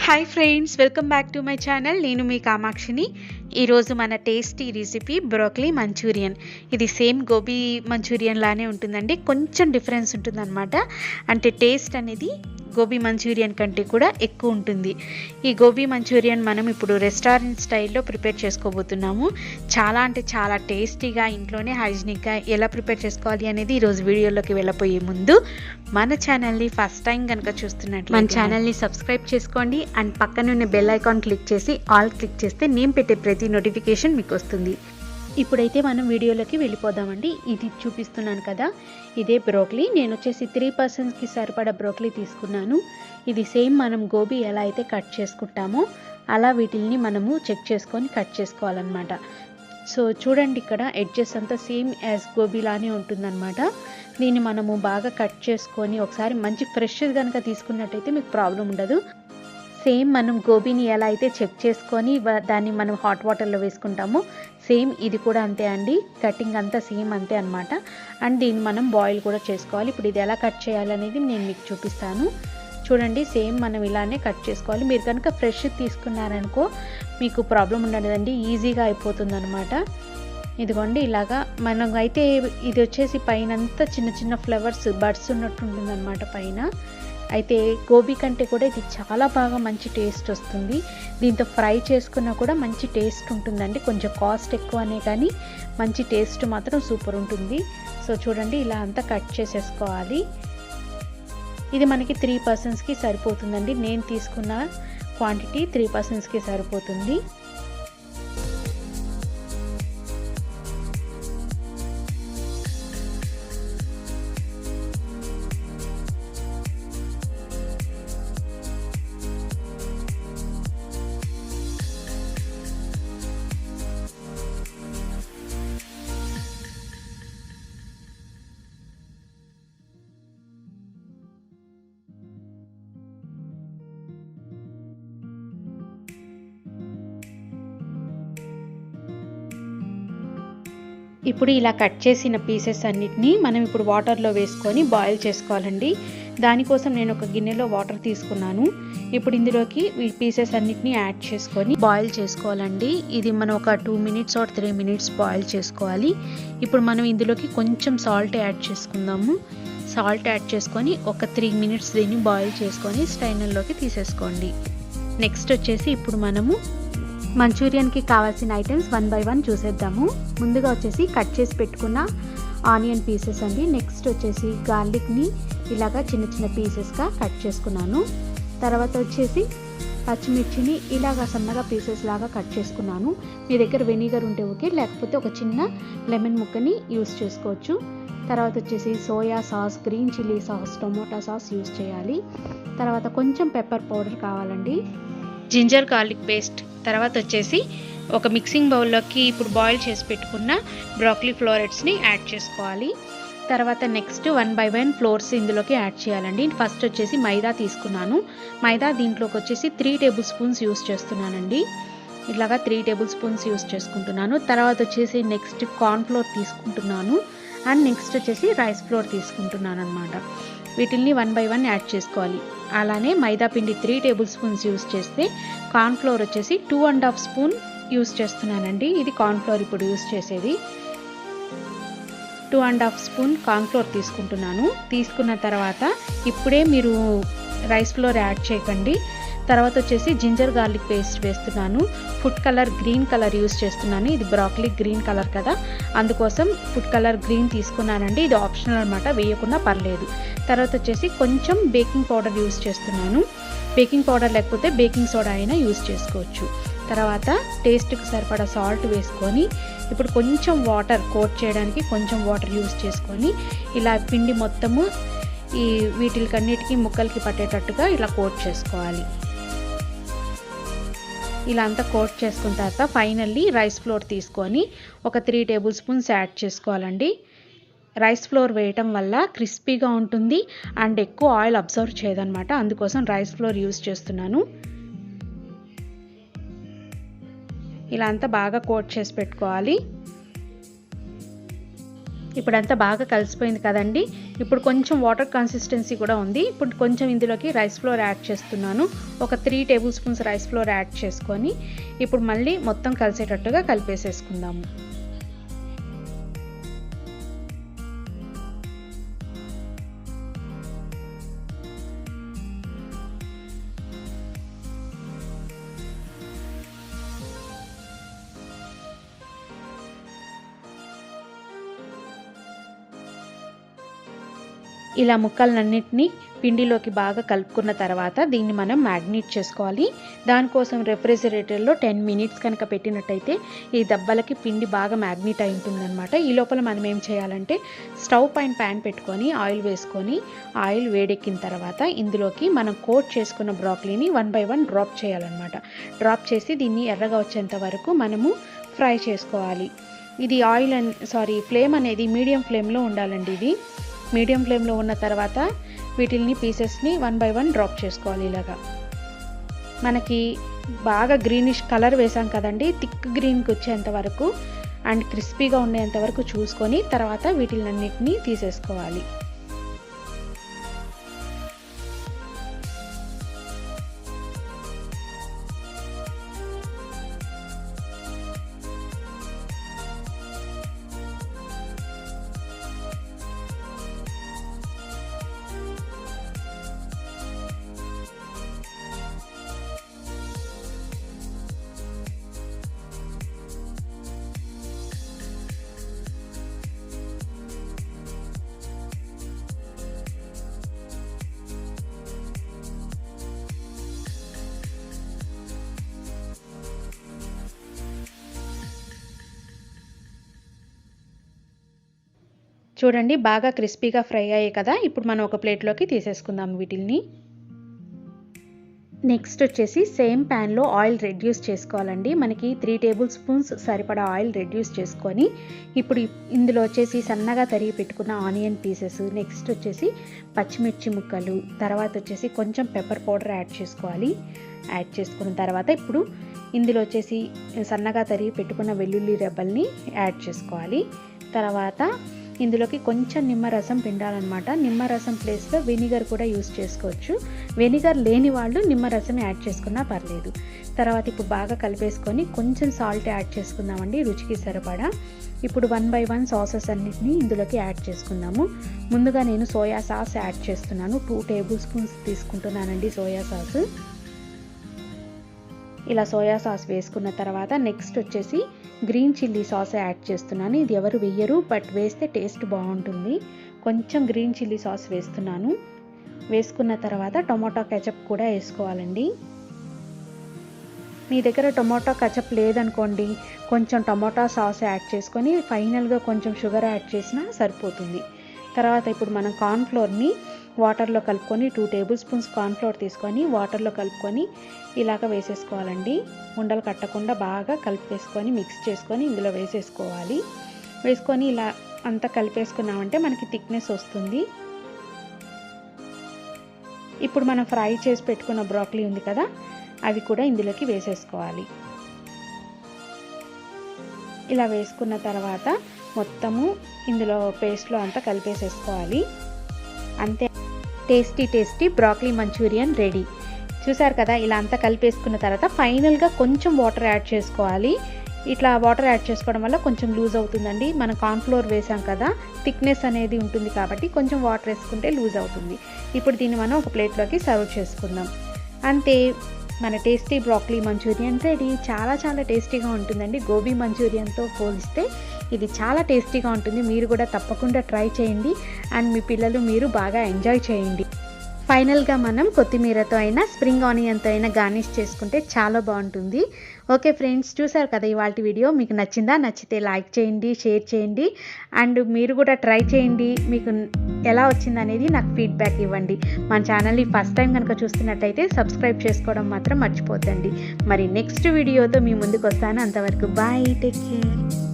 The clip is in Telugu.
Hi friends, welcome back to my channel. నేను మీ కామాక్షిని. ఈరోజు మన టేస్టీ రెసిపీ బ్రోకలీ మంచూరియన్. ఇది సేమ్ గోబీ మంచూరియన్ లానే ఉంటుందండి, కొంచెం డిఫరెన్స్ ఉంటుందన్నమాట. అంటే టేస్ట్ అనేది గోబీ మంచూరియన్ కంటే కూడా ఎక్కువ ఉంటుంది. ఈ గోబీ మంచూరియన్ మనం ఇప్పుడు రెస్టారెంట్ స్టైల్లో ప్రిపేర్ చేసుకోబోతున్నాము. చాలా అంటే చాలా టేస్టీగా, ఇంట్లోనే హైజీనిక్గా ఎలా ప్రిపేర్ చేసుకోవాలి అనేది ఈరోజు వీడియోలోకి వెళ్ళబోయే ముందు మన ఛానల్ని ఫస్ట్ టైం కనుక చూస్తున్నట్లయితే మన ఛానల్ని సబ్స్క్రైబ్ చేసుకోండి అండ్ పక్కనున్న బెల్ ఐకాన్ క్లిక్ చేసి ఆల్ క్లిక్ చేస్తే నేను పెట్టే ప్రతి నోటిఫికేషన్ మీకు వస్తుంది. ఇప్పుడైతే మనం వీడియోలోకి వెళ్ళిపోదామండి. ఇది చూపిస్తున్నాను కదా, ఇదే బ్రోకలీ. నేను వచ్చేసి 3 పర్సన్స్కి సరిపడా బ్రోకలీ తీసుకున్నాను. ఇది సేమ్ మనం గోబీ ఎలా అయితే కట్ చేసుకుంటామో అలా వీటిల్ని మనము చెక్ చేసుకొని కట్ చేసుకోవాలన్నమాట. సో చూడండి, ఇక్కడ ఎడ్జెస్ అంతా సేమ్ యాజ్ గోబీ లానే ఉంటుందన్నమాట. దీన్ని మనము బాగా కట్ చేసుకొని ఒకసారి మంచి ఫ్రెష్ కనుక తీసుకున్నట్టయితే మీకు ప్రాబ్లం ఉండదు. సేమ్ మనం గోబీని ఎలా అయితే చెక్ చేసుకొని దాన్ని మనం హాట్ వాటర్లో వేసుకుంటామో సేమ్ ఇది కూడా అంతే అండి. కటింగ్ అంతా సేమ్ అంతే అనమాట. అండ్ దీన్ని మనం బాయిల్ కూడా చేసుకోవాలి. ఇప్పుడు ఇది ఎలా కట్ చేయాలనేది నేను మీకు చూపిస్తాను. చూడండి, సేమ్ మనం ఇలానే కట్ చేసుకోవాలి. మీరు కనుక ఫ్రెష్ తీసుకున్నారనుకో మీకు ప్రాబ్లం ఉండదండి, ఈజీగా అయిపోతుంది అనమాట. ఇదిగోండి, ఇలాగా మనం అయితే ఇది వచ్చేసి పైనంతా చిన్న చిన్న ఫ్లవర్స్ బడ్స్ ఉన్నట్టు ఉంటుంది అనమాట పైన. అయితే గోబీ కంటే కూడా ఇది చాలా బాగా మంచి టేస్ట్ వస్తుంది. దీంతో ఫ్రై చేసుకున్నా కూడా మంచి టేస్ట్ ఉంటుందండి. కొంచెం కాస్ట్ ఎక్కువనే కానీ మంచి టేస్ట్ మాత్రం సూపర్ ఉంటుంది. సో చూడండి, ఇలా అంతా కట్ చేసేసుకోవాలి. ఇది మనకి 3 పర్సన్స్కి సరిపోతుందండి. నేను తీసుకున్న క్వాంటిటీ 3 పర్సన్స్కి సరిపోతుంది. ఇప్పుడు ఇలా కట్ చేసిన పీసెస్ అన్నిటినీ మనం ఇప్పుడు వాటర్లో వేసుకొని బాయిల్ చేసుకోవాలండి. దానికోసం నేను ఒక గిన్నెలో వాటర్ తీసుకున్నాను. ఇప్పుడు ఇందులోకి ఈ పీసెస్ అన్నిటినీ యాడ్ చేసుకొని బాయిల్ చేసుకోవాలండి. ఇది మనం ఒక 2 మినిట్స్ ఆర్ 3 మినిట్స్ బాయిల్ చేసుకోవాలి. ఇప్పుడు మనం ఇందులోకి కొంచెం సాల్ట్ యాడ్ చేసుకుందాము. సాల్ట్ యాడ్ చేసుకొని ఒక 3 మినిట్స్ దీన్ని బాయిల్ చేసుకొని స్ట్రైనర్లోకి తీసేసుకోండి. నెక్స్ట్ వచ్చేసి ఇప్పుడు మనము మంచూరియన్కి కావాల్సిన ఐటమ్స్ 1 బై 1 చూసేద్దాము. ముందుగా వచ్చేసి కట్ చేసి పెట్టుకున్న ఆనియన్ పీసెస్ అండి. నెక్స్ట్ వచ్చేసి గార్లిక్ని ఇలాగా చిన్న చిన్న పీసెస్గా కట్ చేసుకున్నాను. తర్వాత వచ్చేసి పచ్చిమిర్చిని ఇలాగా సన్నగా పీసెస్ లాగా కట్ చేసుకున్నాను. మీ దగ్గర వెనిగర్ ఉంటే ఓకే, లేకపోతే ఒక చిన్న లెమన్ ముక్కని యూస్ చేసుకోవచ్చు. తర్వాత వచ్చేసి soya sauce, green chilli sauce, tomato sauce use చేయాలి. తర్వాత కొంచెం పెప్పర్ పౌడర్ కావాలండి, జింజర్ గార్లిక్ పేస్ట్. తర్వాత వచ్చేసి ఒక మిక్సింగ్ బౌల్లోకి ఇప్పుడు బాయిల్ చేసి పెట్టుకున్న బ్రోకలీ ఫ్లోరెట్స్ని యాడ్ చేసుకోవాలి. తర్వాత నెక్స్ట్ 1 బై 1 ఫ్లోర్స్ ఇందులోకి యాడ్ చేయాలండి. ఫస్ట్ వచ్చేసి మైదా తీసుకున్నాను. మైదా దీంట్లోకి వచ్చేసి 3 టేబుల్ స్పూన్స్ యూస్ చేస్తున్నానండి. ఇలాగా 3 టేబుల్ స్పూన్స్ యూస్ చేసుకుంటున్నాను. తర్వాత వచ్చేసి నెక్స్ట్ కార్న్ ఫ్లోర్ తీసుకుంటున్నాను. అండ్ నెక్స్ట్ వచ్చేసి రైస్ ఫ్లోర్ తీసుకుంటున్నాను అనమాట. వీటిల్ని 1 బై 1 యాడ్ చేసుకోవాలి. అలానే మైదా పిండి 3 టేబుల్ స్పూన్స్ యూస్ చేస్తే కార్న్ ఫ్లోర్ వచ్చేసి 2.5 స్పూన్ యూస్ చేస్తున్నానండి. ఇది కార్న్ ఫ్లోర్ ఇప్పుడు యూస్ చేసేది. 2.5 స్పూన్ కార్న్ ఫ్లోర్ తీసుకుంటున్నాను. తీసుకున్న తర్వాత ఇప్పుడే మీరు రైస్ ఫ్లోర్ యాడ్ చేయకండి. తర్వాత వచ్చేసి జింజర్ గార్లిక్ పేస్ట్ వేస్తున్నాను. Food colour green colour use చేస్తున్నాను. ఇది బ్రోకలీ గ్రీన్ కలర్ కదా, అందుకోసం ఫుడ్ కలర్ గ్రీన్ తీసుకున్నానండి. ఇది ఆప్షనల్ అనమాట, వేయకుండా పర్లేదు. తర్వాత వచ్చేసి కొంచెం బేకింగ్ పౌడర్ యూస్ చేస్తున్నాను. బేకింగ్ పౌడర్ లేకపోతే బేకింగ్ సోడా అయినా యూస్ చేసుకోవచ్చు. తర్వాత టేస్ట్కి సరిపడా సాల్ట్ వేసుకొని ఇప్పుడు కొంచెం వాటర్, కోట్ చేయడానికి కొంచెం వాటర్ యూస్ చేసుకొని ఇలా పిండి మొత్తము ఈ వీటికన్నిటికీ ముక్కలకి పట్టేటట్టుగా ఇలా కోట్ చేసుకోవాలి. ఇలా అంతా కోట్ చేసుకున్న తర్వాత ఫైనల్లీ రైస్ ఫ్లోర్ తీసుకొని ఒక 3 టేబుల్ స్పూన్స్ యాడ్ చేసుకోవాలండి. రైస్ ఫ్లోర్ వేయటం వల్ల క్రిస్పీగా ఉంటుంది అండ్ ఎక్కువ ఆయిల్ అబ్జర్వ్ చేయదనమాట, అందుకోసం రైస్ ఫ్లోర్ యూస్ చేస్తున్నాను. ఇలా అంతా బాగా కోట్ చేసి పెట్టుకోవాలి. ఇప్పుడంతా బాగా కలిసిపోయింది కదండి. ఇప్పుడు కొంచెం వాటర్ కన్సిస్టెన్సీ కూడా ఉంది. ఇప్పుడు కొంచెం ఇందులోకి రైస్ ఫ్లోర్ యాడ్ చేస్తున్నాను. ఒక 3 table spoons rice flour add చేసుకొని ఇప్పుడు మళ్ళీ మొత్తం కలిసేటట్టుగా కలిపేసేసుకుందాము. ఇలా ముక్కలన్నిటిని పిండిలోకి బాగా కలుపుకున్న తర్వాత దీన్ని మనం మ్యాగ్నేట్ చేసుకోవాలి. దానికోసం రెఫ్రిజిరేటర్లో 10 మినిట్స్ కనుక పెట్టినట్టయితే ఈ దబ్బలకి పిండి బాగా మ్యాగ్నేట్ అయి ఉంటుందన్నమాట. ఈ లోపల మనం ఏం చేయాలంటే స్టవ్ పైన ప్యాన్ పెట్టుకొని ఆయిల్ వేసుకొని ఆయిల్ వేడెక్కిన తర్వాత ఇందులోకి మనం కోట్ చేసుకున్న బ్రాకలీని 1 బై 1 డ్రాప్ చేయాలన్నమాట. డ్రాప్ చేసి దీన్ని ఎర్రగా వచ్చేంత వరకు మనము ఫ్రై చేసుకోవాలి. ఇది ఫ్లేమ్ అనేది మీడియం ఫ్లేమ్లో ఉండాలండి. ఇది మీడియం ఫ్లేమ్లో ఉన్న తర్వాత వీటిని పీసెస్ని 1 బై 1 డ్రాప్ చేసుకోవాలి. ఇలాగా మనకి బాగా గ్రీనిష్ కలర్ వేసాం కదండి, థిక్ గ్రీన్కి వచ్చేంత వరకు అండ్ క్రిస్పీగా ఉండేంత వరకు చూసుకొని తర్వాత వీటిలన్నిటిని తీసేసుకోవాలి. చూడండి బాగా క్రిస్పీగా ఫ్రై అయ్యాయి కదా. ఇప్పుడు మనం ఒక ప్లేట్లోకి తీసేసుకుందాం వీటిని. నెక్స్ట్ వచ్చేసి సేమ్ ప్యాన్లో ఆయిల్ రెడ్యూస్ చేసుకోవాలండి. మనకి 3 టేబుల్ స్పూన్స్ సరిపడా ఆయిల్ రెడ్యూస్ చేసుకొని ఇప్పుడు ఇందులో వచ్చేసి సన్నగా తరిగి పెట్టుకున్న ఆనియన్ పీసెస్, నెక్స్ట్ వచ్చేసి పచ్చిమిర్చి ముక్కలు, తర్వాత వచ్చేసి కొంచెం పెప్పర్ పౌడర్ యాడ్ చేసుకోవాలి. యాడ్ చేసుకున్న తర్వాత ఇప్పుడు ఇందులో వచ్చేసి సన్నగా తరిగి పెట్టుకున్న వెల్లుల్లి రెబ్బల్ని యాడ్ చేసుకోవాలి. తర్వాత ఇందులోకి కొంచెం నిమ్మరసం పిండాలన్నమాట. నిమ్మరసం ప్లేస్లో వెనిగర్ కూడా యూస్ చేసుకోవచ్చు. వెనిగర్ లేని వాళ్ళు నిమ్మరసం యాడ్ చేసుకున్నా పర్లేదు. తర్వాత ఇప్పుడు బాగా కలిపేసుకొని కొంచెం సాల్ట్ యాడ్ చేసుకుందామండి రుచికి సరిపడా. ఇప్పుడు 1 బై 1 సాసెస్ అన్నిటిని ఇందులోకి యాడ్ చేసుకుందాము. ముందుగా నేను సోయా సాస్ యాడ్ చేస్తున్నాను. 2 టేబుల్ స్పూన్స్ తీసుకుంటున్నానండి సోయా సాస్. ఇలా సోయా సాస్ వేసుకున్న తర్వాత నెక్స్ట్ వచ్చేసి గ్రీన్ చిల్లీ సాస్ యాడ్ చేస్తున్నాను. ఇది ఎవరు వెయ్యరు, బట్ వేస్తే టేస్ట్ బాగుంటుంది. కొంచెం గ్రీన్ చిల్లీ సాస్ వేస్తున్నాను. వేసుకున్న తర్వాత టొమాటో కెచప్ కూడా వేసుకోవాలండి. మీ దగ్గర టొమాటో కెచప్ లేదనుకోండి, కొంచెం టొమాటో సాస్ యాడ్ చేసుకొని ఫైనల్గా కొంచెం షుగర్ యాడ్ చేసినా సరిపోతుంది. తర్వాత ఇప్పుడు మనం కార్న్ఫ్లోర్ని వాటర్లో కలుపుకొని 2 టేబుల్ స్పూన్స్ కార్న్ఫ్లోర్ తీసుకొని వాటర్లో కలుపుకొని ఇలాగ వేసేసుకోవాలండి. ఉండలు కట్టకుండా బాగా కలిపేసుకొని మిక్స్ చేసుకొని ఇందులో వేసేసుకోవాలి. వేసుకొని ఇలా అంతా కలిపేసుకున్నామంటే మనకి థిక్నెస్ వస్తుంది. ఇప్పుడు మనం ఫ్రై చేసి పెట్టుకున్న బ్రాకలీ ఉంది కదా, అవి కూడా ఇందులోకి వేసేసుకోవాలి. ఇలా వేసుకున్న తర్వాత మొత్తము ఇందులో పేస్ట్లో అంతా కలిపేసేసుకోవాలి. అంతే, టేస్టీ బ్రాకలీ మంచూరియన్ రెడీ. చూసారు కదా, ఇలా అంతా కలిపేసుకున్న తర్వాత ఫైనల్గా కొంచెం వాటర్ యాడ్ చేసుకోవాలి. ఇట్లా వాటర్ యాడ్ చేసుకోవడం వల్ల కొంచెం లూజ్ అవుతుందండి. మనం కార్న్ఫ్లోర్ వేసాం కదా, థిక్నెస్ అనేది ఉంటుంది కాబట్టి కొంచెం వాటర్ వేసుకుంటే లూజ్ అవుతుంది. ఇప్పుడు దీన్ని మనం ఒక ప్లేట్లోకి సర్వ్ చేసుకుందాం. అంతే, మన టేస్టీ బ్రాకలీ మంచూరియన్ రెడీ. చాలా టేస్టీగా ఉంటుందండి. గోబీ మంచూరియన్తో పోలిస్తే ఇది చాలా టేస్టీగా ఉంటుంది. మీరు కూడా తప్పకుండా ట్రై చేయండి అండ్ మీ పిల్లలు మీరు బాగా ఎంజాయ్ చేయండి. ఫైనల్గా మనం కొత్తిమీరతో అయినా స్ప్రింగ్ ఆనియన్తో అయినా గార్నిష్ చేసుకుంటే చాలా బాగుంటుంది. ఓకే ఫ్రెండ్స్, చూసారు కదా ఇవాల్టి వీడియో. మీకు నచ్చిందా? నచ్చితే లైక్ చేయండి, షేర్ చేయండి అండ్ మీరు కూడా ట్రై చేయండి. మీకు ఎలా వచ్చింది అనేది నాకు ఫీడ్బ్యాక్ ఇవ్వండి. మన ఛానల్ని ఫస్ట్ టైం కనుక చూస్తున్నట్టయితే సబ్స్క్రైబ్ చేసుకోవడం మాత్రం మర్చిపోద్దండి. మరి నెక్స్ట్ వీడియోతో మీ ముందుకు వస్తాను. అంతవరకు బాయ్, టేక్ కేర్.